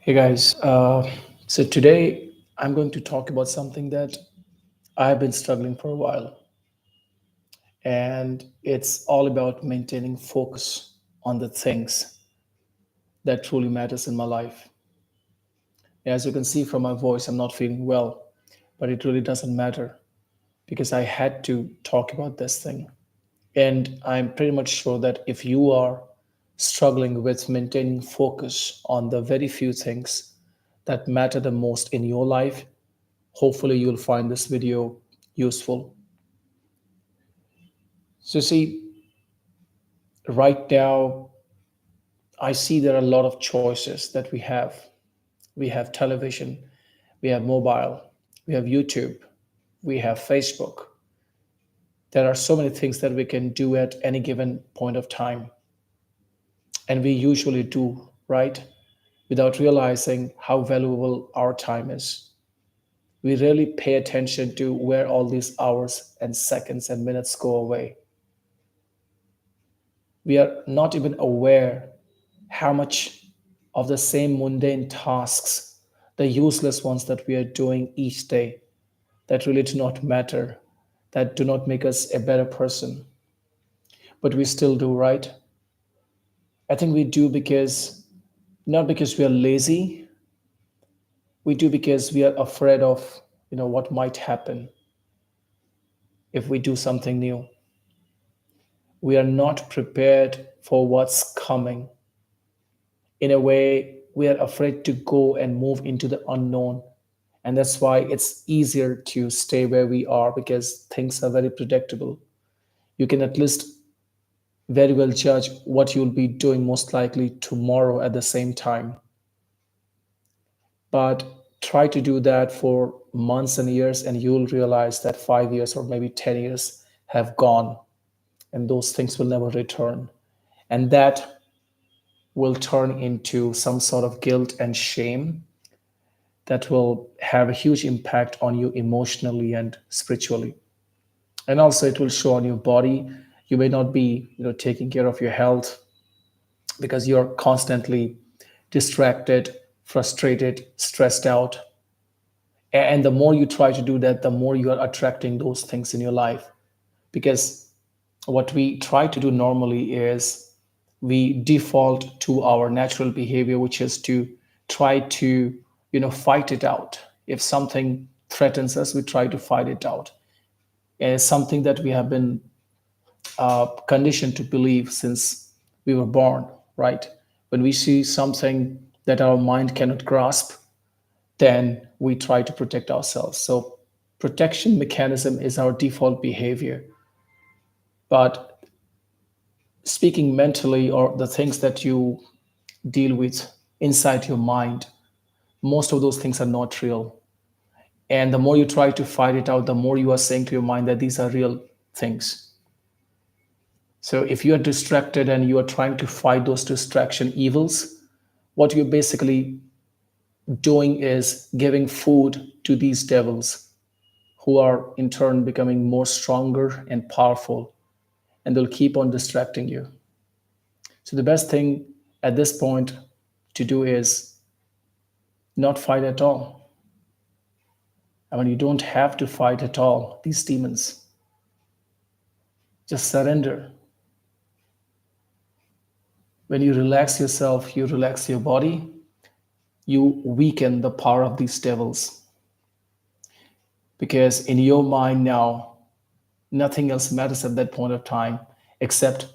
Hey guys, so today I'm going to talk about something that I've been struggling for a while, and it's all about maintaining focus on the things that truly matters in my life. As you can see from my voice, I'm not feeling well, but it really doesn't matter because I had to talk about this thing. And I'm pretty much sure that if you are struggling with maintaining focus on the very few things that matter the most in your life, hopefully you'll find this video useful. So see, right now I see there are a lot of choices that we have. We have television, we have mobile, we have YouTube, we have Facebook. There are so many things that we can do at any given point of time, and we usually do, right? Without realizing how valuable our time is. We rarely pay attention to where all these hours and seconds and minutes go away. We are not even aware how much of the same mundane tasks, the useless ones that we are doing each day, that really do not matter, that do not make us a better person, but we still do, right? I think we do because not because we are lazy, we do because we are afraid of what might happen if we do something new. We are not prepared for what's coming. In a way, we are afraid to go and move into the unknown. And that's why it's easier to stay where we are because things are very predictable. You can at least very well judge what you'll be doing most likely tomorrow at the same time. But try to do that for months and years, and you'll realize that 5 years or maybe 10 years have gone, and those things will never return. And that will turn into some sort of guilt and shame that will have a huge impact on you emotionally and spiritually. And also it will show on your body. You may not be taking care of your health because you're constantly distracted, frustrated, stressed out. And the more you try to do that, the more you are attracting those things in your life. Because what we try to do normally is we default to our natural behavior, which is to try to fight it out. If something threatens us, we try to fight it out. And it's something that we have been conditioned to believe since we were born, right? When we see something that our mind cannot grasp, then we try to protect ourselves. So protection mechanism is our default behavior. But speaking mentally, or the things that you deal with inside your mind, most of those things are not real. And the more you try to fight it out, the more you are saying to your mind that these are real things. So if you are distracted and you are trying to fight those distraction evils, what you're basically doing is giving food to these devils, who are in turn becoming more stronger and powerful, and they'll keep on distracting you. So the best thing at this point to do is not fight at all. I mean, you don't have to fight at all these demons. Just surrender. When you relax yourself, you relax your body, you weaken the power of these devils. Because in your mind now, nothing else matters at that point of time except,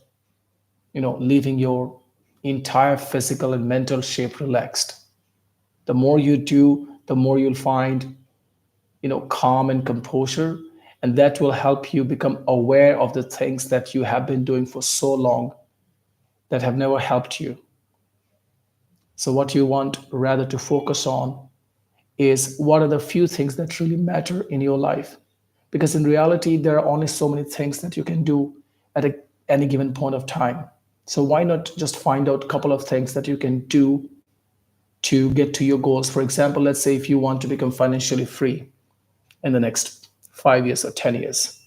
leaving your entire physical and mental shape relaxed. The more you do, the more you'll find calm and composure, and that will help you become aware of the things that you have been doing for so long that have never helped you. So what you want rather to focus on is what are the few things that really matter in your life, because in reality there are only so many things that you can do at any given point of time. So why not just find out a couple of things that you can do to get to your goals? For example, let's say if you want to become financially free in the next 5 years or 10 years,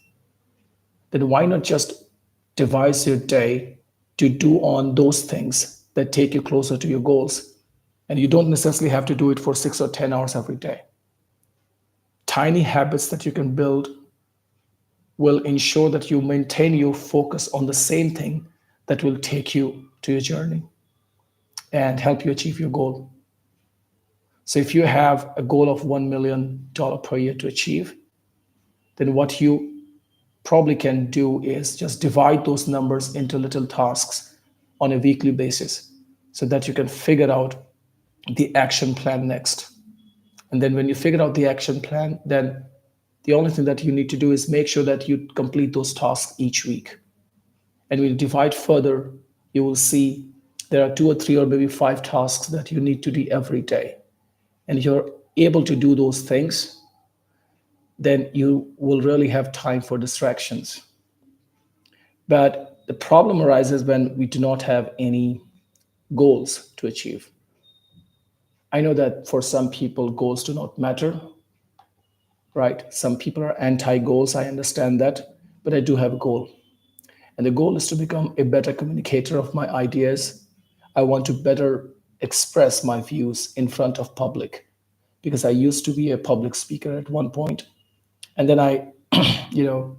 then why not just devise your day to do on those things that take you closer to your goals? And you don't necessarily have to do it for 6 or 10 hours every day. Tiny habits that you can build will ensure that you maintain your focus on the same thing that will take you to your journey and help you achieve your goal. So if you have a goal of $1 million per year to achieve, then what you probably can do is just divide those numbers into little tasks on a weekly basis so that you can figure out the action plan next. And then when you figure out the action plan, then the only thing that you need to do is make sure that you complete those tasks each week. And when you divide further, you will see there are 2 or 3 or maybe 5 tasks that you need to do every day. And you're able to do those things, then you will really have time for distractions. But the problem arises when we do not have any goals to achieve. I know that for some people, goals do not matter, right? Some people are anti goals. I understand that. But I do have a goal. And the goal is to become a better communicator of my ideas. I want to better express my views in front of public because I used to be a public speaker at one point, and then I, you know,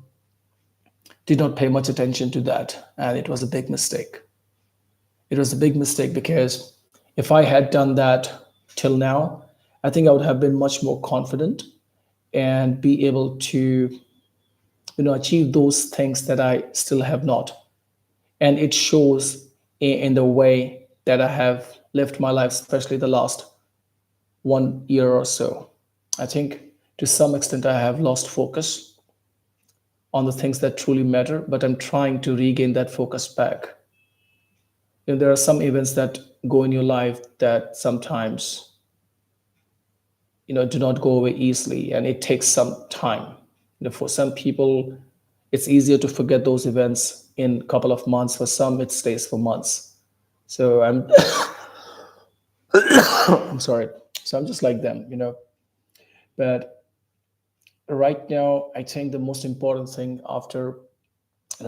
did not pay much attention to that, and it was a big mistake. It was a big mistake because if I had done that till now, I think I would have been much more confident and be able to, achieve those things that I still have not. And it shows in the way that I have lived my life, especially the last 1 year or so. I think to some extent I have lost focus on the things that truly matter, but I'm trying to regain that focus back. There are some events that go in your life that sometimes do not go away easily, and it takes some time. For some people, it's easier to forget those events in a couple of months. For some, it stays for months. So I'm sorry. So I'm just like them. But right now, I think the most important thing after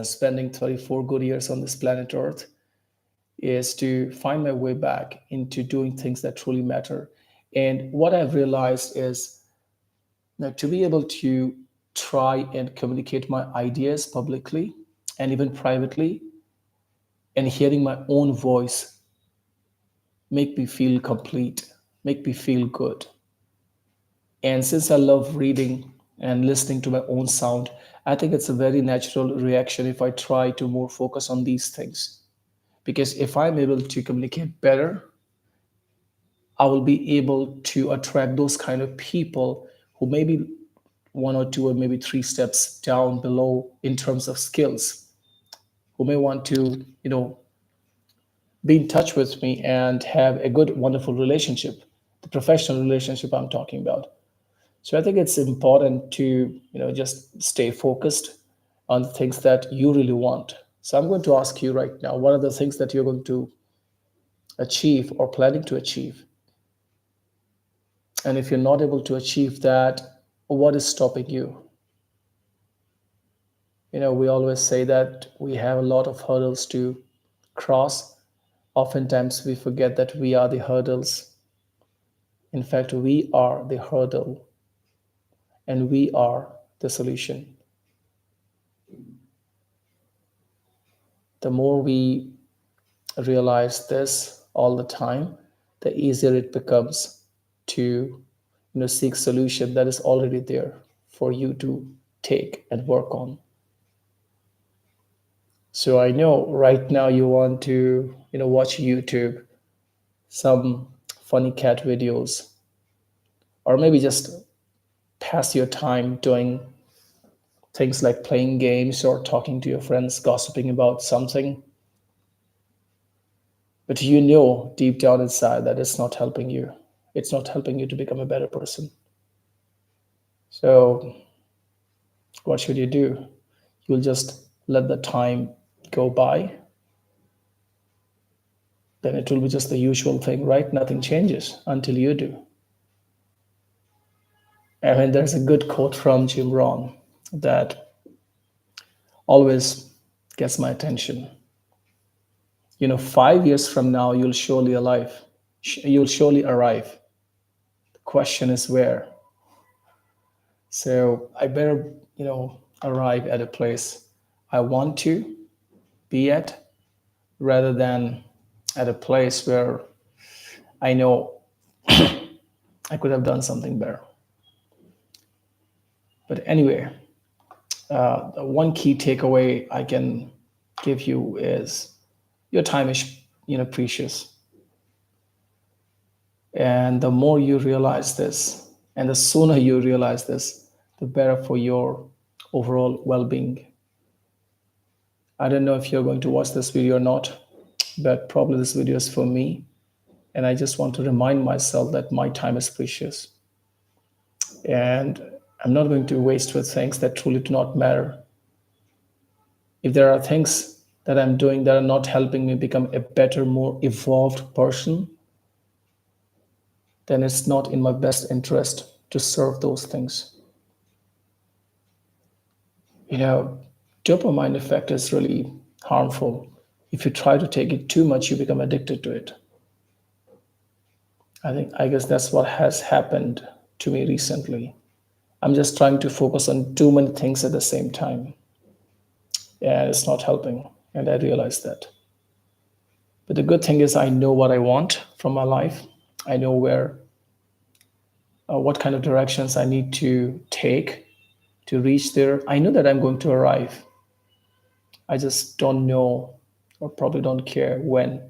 spending 34 good years on this planet Earth is to find my way back into doing things that truly matter. And what I've realized is that to be able to try and communicate my ideas publicly and even privately, and hearing my own voice make me feel complete, make me feel good. And since I love reading and listening to my own sound, I think it's a very natural reaction if I try to more focus on these things. Because if I'm able to communicate better, I will be able to attract those kind of people who maybe one or two or maybe three steps down below in terms of skills, who may want to, be in touch with me and have a good, wonderful relationship, the professional relationship I'm talking about. So I think it's important to, just stay focused on the things that you really want. So I'm going to ask you right now, what are the things that you're going to achieve or planning to achieve? And if you're not able to achieve that, what is stopping you? We always say that we have a lot of hurdles to cross. Oftentimes we forget that we are the hurdles. In fact, we are the hurdle and we are the solution. The more we realize this all the time, the easier it becomes to seek solution that is already there for you to take and work on. So I know right now you want to watch YouTube, some funny cat videos, or maybe just pass your time doing things like playing games or talking to your friends, gossiping about something. But deep down inside that it's not helping you. It's not helping you to become a better person. So what should you do? You'll just let the time go by. Then it will be just the usual thing, right? Nothing changes until you do. I mean, there's a good quote from Jim Rohn that always gets my attention. 5 years from now, you'll surely alive. you'll surely arrive. The question is where. So I better, arrive at a place I want to be at, rather than at a place where I know I could have done something better. But anyway, the one key takeaway I can give you is your time is, precious. And the more you realize this, and the sooner you realize this, the better for your overall well being. I don't know if you're going to watch this video or not, but probably this video is for me. And I just want to remind myself that my time is precious. And I'm not going to waste with things that truly do not matter. If there are things that I'm doing that are not helping me become a better, more evolved person, then it's not in my best interest to serve those things. Dopamine effect is really harmful. If you try to take it too much, you become addicted to it. I guess that's what has happened to me recently. I'm just trying to focus on too many things at the same time. And it's not helping. And I realize that. But the good thing is I know what I want from my life. I know what kind of directions I need to take to reach there. I know that I'm going to arrive. I just don't know, or probably don't care when,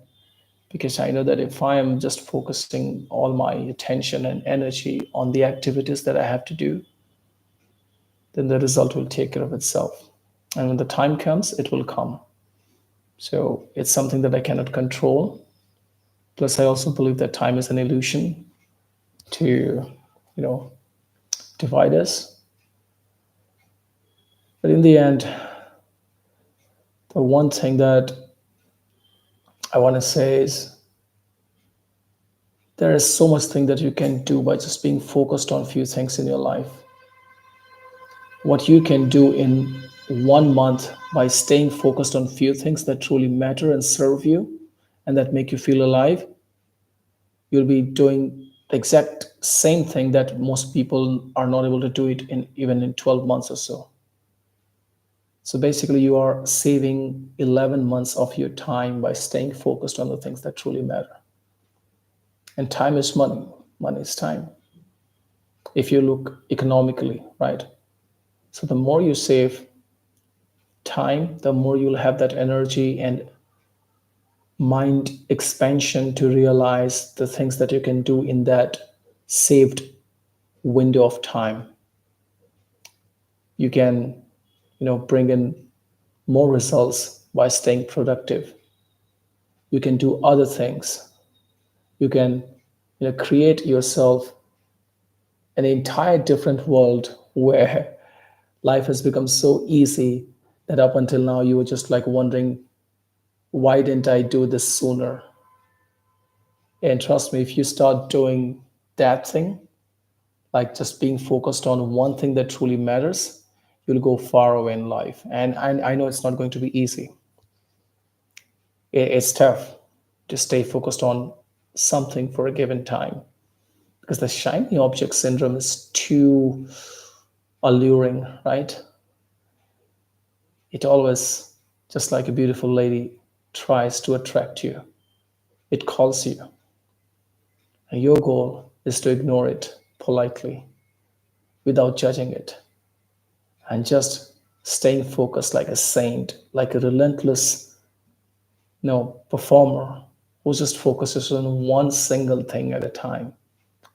because I know that if I am just focusing all my attention and energy on the activities that I have to do, then the result will take care of itself. And when the time comes, it will come. So it's something that I cannot control. Plus, I also believe that time is an illusion to, divide us. But in the end, the one thing that I want to say is there is so much thing that you can do by just being focused on a few things in your life. What you can do in 1 month by staying focused on few things that truly matter and serve you and that make you feel alive, you'll be doing the exact same thing that most people are not able to do it in even in 12 months or so. So basically, you are saving 11 months of your time by staying focused on the things that truly matter. And time is money. Money is time. If you look economically, right? So the more you save time, the more you'll have that energy and mind expansion to realize the things that you can do in that saved window of time. You can, bring in more results by staying productive. You can do other things. You can, create yourself an entire different world where life has become so easy that up until now you were just like wondering, why didn't I do this sooner? And trust me, if you start doing that thing, like just being focused on one thing that truly matters, you'll go far away in life. And I know it's not going to be easy. It's tough to stay focused on something for a given time because the shiny object syndrome is too alluring, right? It always, just like a beautiful lady, tries to attract you. It calls you. And your goal is to ignore it politely without judging it and just staying focused like a saint, like a relentless performer who just focuses on one single thing at a time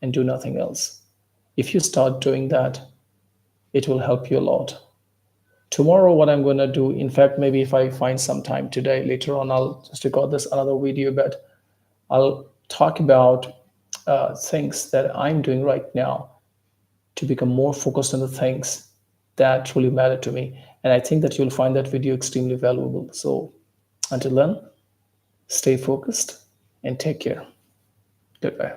and do nothing else. If you start doing that, it will help you a lot. Tomorrow, what I'm going to do, in fact, maybe if I find some time today, later on, I'll just record this another video, but I'll talk about things that I'm doing right now to become more focused on the things that truly matter to me. And I think that you'll find that video extremely valuable. So until then, stay focused and take care. Goodbye.